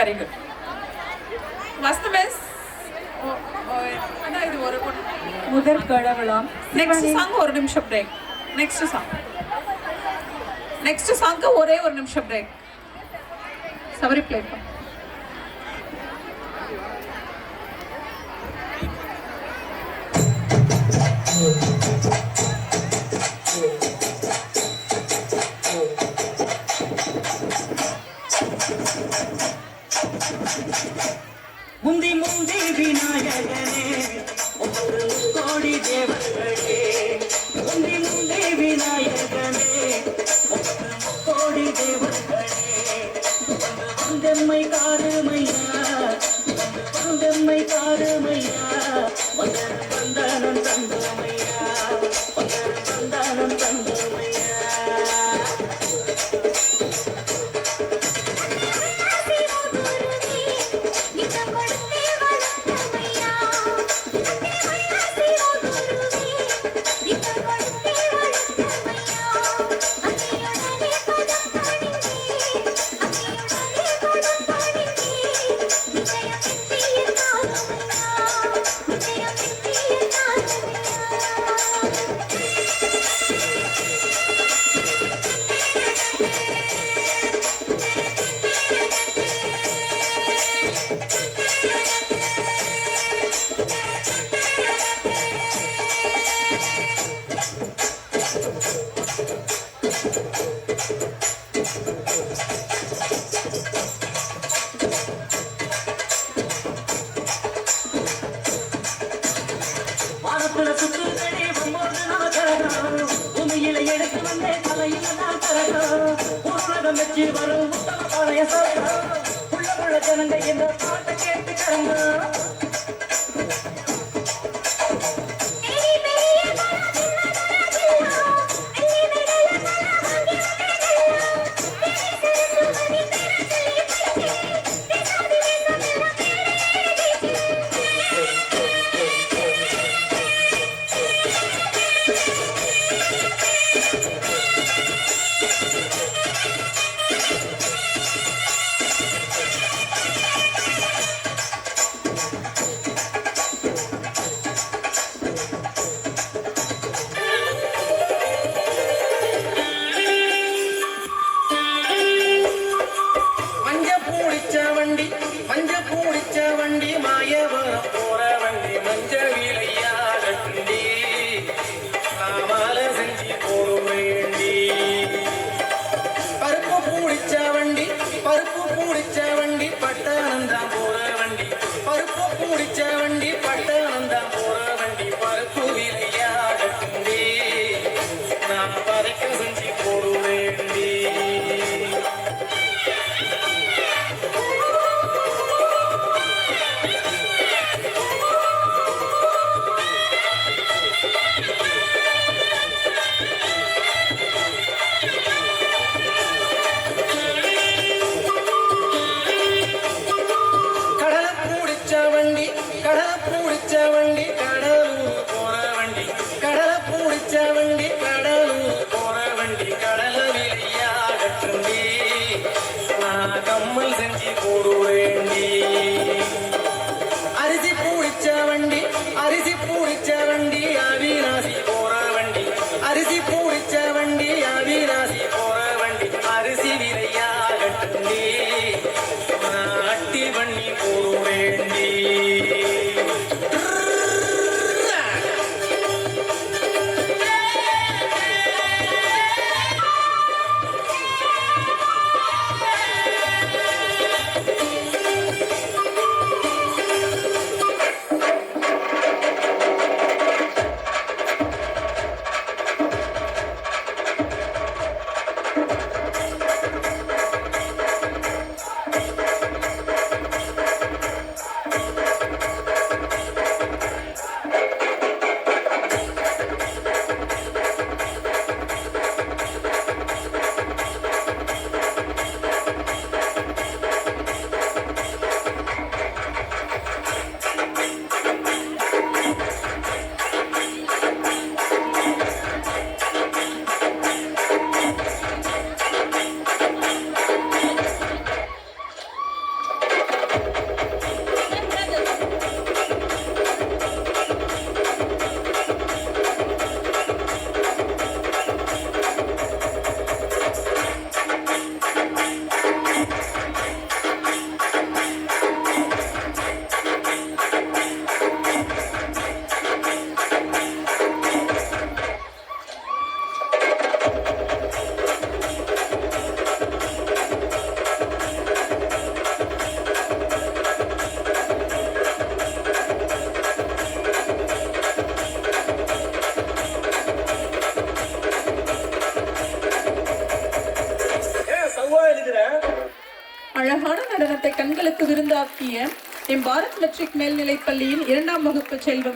Very good. வாஸ்து miss இது ஒரு முதற் கடவுளாம். நெக்ஸ்ட் சாங் ஒரு நிமிஷம் பிரேக். நெக்ஸ்ட் சாங்க்கு ஒரே ஒரு நிமிஷம் பிரேக். சவரி ப்ளே பண்ணு. முந்தி முந்தி விநாயகனே ஒரு கோடி தேவர்களே, முந்தி முந்தி விநாயகனே ஒரு கோடி தேவர்களே, வந்தெம்மை காருமையா வந்தெம்மை காருமையா வந்தனம் தந்தமையா வந்தனம் தந்தமையா. பூமியில எடுத்து வந்தே தலையில நான் தரணும் உலகம் வச்சு வரும் பழைய உள்ள ஜனங்க இந்த பாட்டை கேட்டு கரங்க. விருந்தாக்கிய எம் பாரத் மெட்ரிக் மேல்நிலைப் பள்ளியின் 2ஆம் வகுப்பு செல்வம்